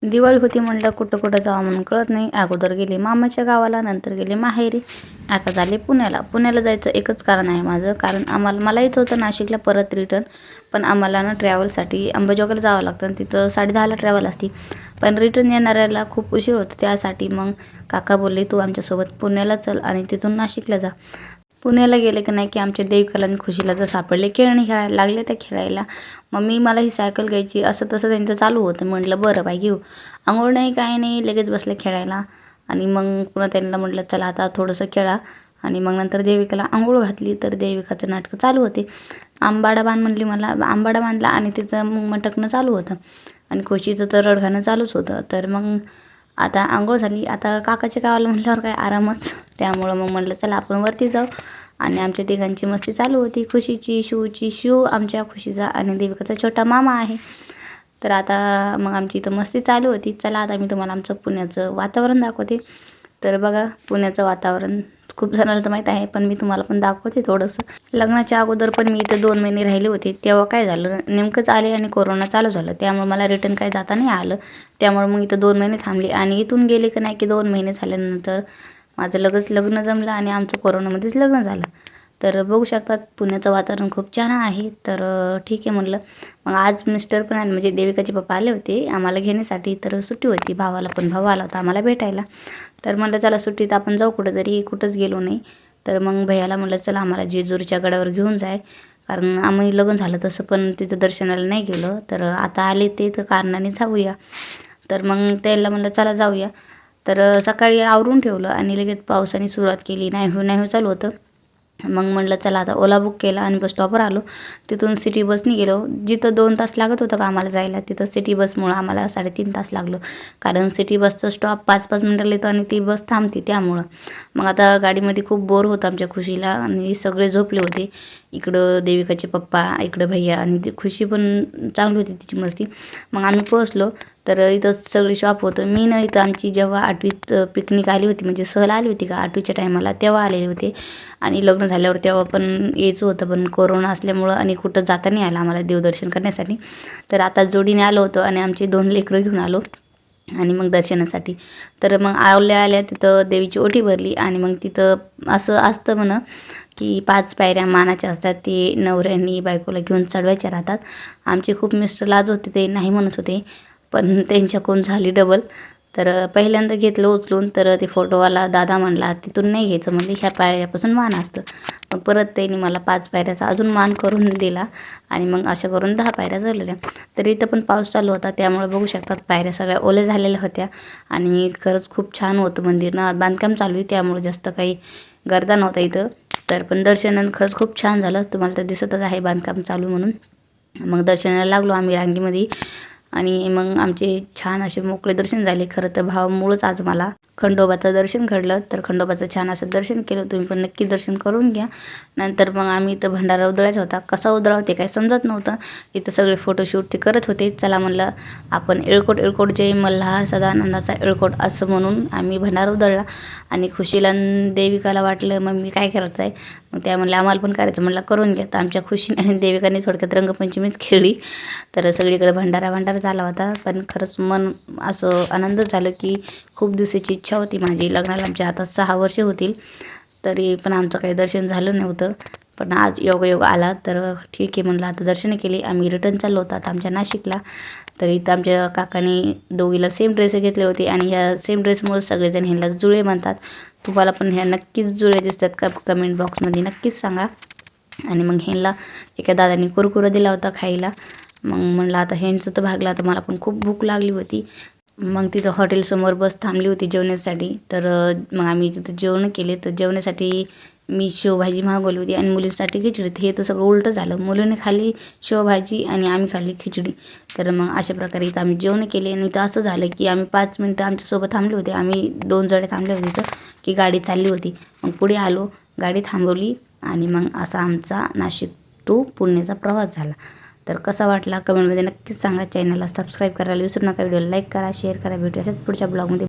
दिवाळी होती म्हटलं कुठं कुठं जावं म्हणून कळत नाही. अगोदर गेले मामाच्या गावाला, नंतर गेले माहेरी, आता झाले पुण्याला. पुण्याला जायचं एकच कारण आहे माझं, कारण मला यायचं होतं नाशिकला परत रिटर्न, पण आम्हाला ना ट्रॅव्हलसाठी अंबाजोगाईला जावं लागतं आणि तिथं 10:30ला ट्रॅव्हल असती, पण रिटर्न येणाऱ्याला खूप उशीर होतो. त्यासाठी मग काका बोलले तू आमच्यासोबत पुण्याला चल आणि तिथून नाशिकला जा. पुण्याला गेले की नाही की आमच्या देविकाला आणि खुशीला तर सापडले खेळणी खेळायला लागले. त्या खेळायला मला ही सायकल घ्यायची असं तसं त्यांचं चालू होतं. म्हटलं बरं बाई घेऊ. अंघोळ नाही काही नाही लगेच बसले खेळायला. आणि मग पुन्हा त्यांना म्हटलं चला आता थोडंसं खेळा. आणि मग नंतर देविकाला आंघोळ घातली तर देविकाचं नाटकं चालू होते. आंबाडा बांध म्हणली मला, आंबाडा बांधला आणि तिचं मग मटकणं चालू होतं आणि खुशीचं तर रडगाणं चालूच होतं. तर मग आता आंघोळ झाली, आता काकाच्या गावाला म्हटल्यावर काय आरामच. त्यामुळं मग म्हटलं चला आपण वरती जाऊ. आणि आमच्या तिघांची मस्ती चालू होती, खुशीची, शिव आमच्या खुशीचा आणि देविकाचा छोटा मामा आहे. तर आता मग आमची इथं मस्ती चालू होती. चला आता मी तुम्हाला आमचं पुण्याचं वातावरण दाखवते. तर बघा पुण्याचं वातावरण खूप जणांना तर माहीत आहे, पण मी तुम्हाला पण दाखवते थोडंसं. लग्नाच्या अगोदर पण मी इथं 2 महिने राहिले होते. तेव्हा काय झालं नेमकंच आले आणि कोरोना चालू झालं, त्यामुळे मला रिटर्न काय जाता नाही आलं. त्यामुळे मग इथं 2 महिने थांबले आणि इथून गेले की नाही की 2 महिने झाल्यानंतर माझं लगेच लग्न जमलं आणि आमचं कोरोनामध्येच लग्न झालं. तर बघू शकतात पुण्याचं वातावरण खूप छान आहे. तर ठीक आहे म्हटलं. मग आज मिस्टर पण आले, म्हणजे देविकाचे पप्पा आले होते आम्हाला घेण्यासाठी. तर सुट्टी होती, भावाला पण भाऊ आला होता आम्हाला भेटायला. तर म्हटलं चला सुट्टीत आपण जाऊ कुठंतरी, कुठंच गेलो नाही. तर मग भैयाला म्हटलं चला आम्हाला जेजुरीच्या गडावर घेऊन जाय, कारण आम्ही लग्न झालं तसं पण तिथं दर्शनाला नाही गेलो. तर आता आले ते तर कारणाने जाऊया. तर मग त्याला म्हटलं चला जाऊया. तर सकाळी आवरून ठेवलं आणि लगेच पावसाने सुरुवात केली, नाही चालू होतं. मग म्हटलं चला आता ओला बुक केला आणि बस स्टॉपवर आलो. तिथून सिटी बसने गेलो. जिथं 2 तास लागत होतं का आम्हाला जायला, तिथं सिटी बसमुळं आम्हाला 3.5 तास लागलो, कारण सिटी बसचं स्टॉप 5-5 मिनिटाला येतं आणि ती बस थांबते त्यामुळं. मग आता गाडीमध्ये खूप बोर होतं आमच्या खुशीला आणि सगळे झोपले होते. इकडं देविकाचे पप्पा, इकडं भैया आणि ती खुशी पण चांगली होती तिची मस्ती. मग आम्ही पोहोचलो. तर इथं सगळे शॉप होतं. मी ना इथं आमची जेव्हा 8वीत पिकनिक आली होती, म्हणजे सहल आली होती का 8वीच्या टायमाला, तेव्हा आलेले होते. आणि लग्न झाल्यावर तेव्हा पण यायचं होतं, पण कोरोना असल्यामुळं आणि कुठं जाता नाही आलं आम्हाला देवदर्शन करण्यासाठी. तर आता जोडीने आलो होतो आणि आमचे 2 लेकरं घेऊन आलो आणि मग दर्शनासाठी. तर मग आल्या तिथं देवीची ओटी भरली आणि मग तिथं असं असतं म्हणं की 5 पायऱ्या मानाच्या असतात, ते नवऱ्यांनी बायकोला घेऊन चढवायच्या राहतात. आमचे खूप मिस्टर लाज होते, ते नाही म्हणत होते, पण त्यांच्याकडून झाली डबल. तर पहिल्यांदा घेतलं उचलून, तर ते फोटोवाला दादा म्हणला तिथून नाही घ्यायचं, म्हणजे ह्या पायऱ्यापासून मान असतं. मग परत त्यांनी मला 5 पायऱ्याचा अजून मान करून दिला आणि मग अशा करून 10 पायऱ्या झालेल्या. तर इथं पण पाऊस चालू होता, त्यामुळे बघू शकतात पायऱ्या सगळ्या ओल्या झालेल्या होत्या. आणि खरंच खूप छान होतं मंदिर ना, बांधकाम चालू आहे त्यामुळे जास्त काही गर्दा नव्हता इथं. तर पण दर्शन खरंच खूप छान झालं, तुम्हाला तर दिसतच आहे बांधकाम चालू म्हणून. मग दर्शनाला लागलो आम्ही रांगेमध्ये आणि मग आमचे छान असे मोकळे दर्शन झाले. खरं तर भावामुळंच आज मला खंडोबाचं दर्शन घडलं. तर खंडोबाचं छान असं दर्शन केलं, तुम्ही पण नक्की दर्शन करून घ्या. नंतर मग आम्ही इथं भंडारा उधळायचा होता, कसा उधळावं ते काही समजत नव्हतं. इथं सगळे फोटोशूट ते करत होते. चला म्हणलं आपण येळकोट जय मल्हार सदानंदाचा येळकोट असं म्हणून आम्ही भंडारा उधळला. आणि खुशीला देविकाला वाटलं मम्मी काय करायचं आहे, मग त्या म्हणलं आम्हाला पण करायचं. म्हणलं करून घ्या. तर आमच्या खुशीने आणि देविकाने थोडक्यात रंगपंचमीच खेळली. तर सगळीकडे भंडारा झाला होता. पण खरंच मन असं आनंद झालं की खूप दिवसाची इच्छा होती माझी. लग्नाला आमच्या आता 6 वर्षे होतील, तरी पण आमचं काही दर्शन झालं नव्हतं. पण आज योगायोग आला, तर ठीक आहे म्हणलं आता दर्शनं केली. आम्ही रिटर्न चाललो होतो आता आमच्या नाशिकला. तर इथं आमच्या काकाने दोघीला सेम ड्रेस घेतले होते आणि ह्या सेम ड्रेसमुळे सगळेजण ह्याला जुळे म्हणतात. तुम्हाला पण ह्या नक्कीच जुळे दिसतात का, कमेंट बॉक्समध्ये नक्कीच सांगा. आणि मग ह्यांना एका दादानी कुरकुरा दिला होता खायला. मग म्हणलं आता ह्यांचं तर भागलं, आता मला पण खूप भूक लागली होती. मग तिथं हॉटेलसमोर बस थांबली होती जेवण्यासाठी. तर मग आम्ही तिथं जेवण केले. तर जेवण्यासाठी मी शेवभाजी मागवली होती आणि मुलींसाठी खिचडी. हे तर सगळं उलटं झालं, मुलीने खाल्ली शेवभाजी आणि आम्ही खाल्ली खिचडी. तर मग अशा प्रकारे इथं आम्ही जेवण केले. आणि इथं असं झालं की आम्ही 5 मिनटं आमच्यासोबत थांबले होते, आम्ही 2 जणे थांबले होते इथं की गाडी चालली होती. मग पुढे आलो, गाडी थांबवली आणि मग असा आमचा नाशिक टू पुण्याचा प्रवास झाला. तर कसा वाटला कमेंटमध्ये नक्कीच सांगा. चॅनलला सबस्क्राईब करायला विसरू नका. व्हिडिओला लाईक करा, शेअर करा. भेटू अशाच पुढच्या ब्लॉगमध्ये.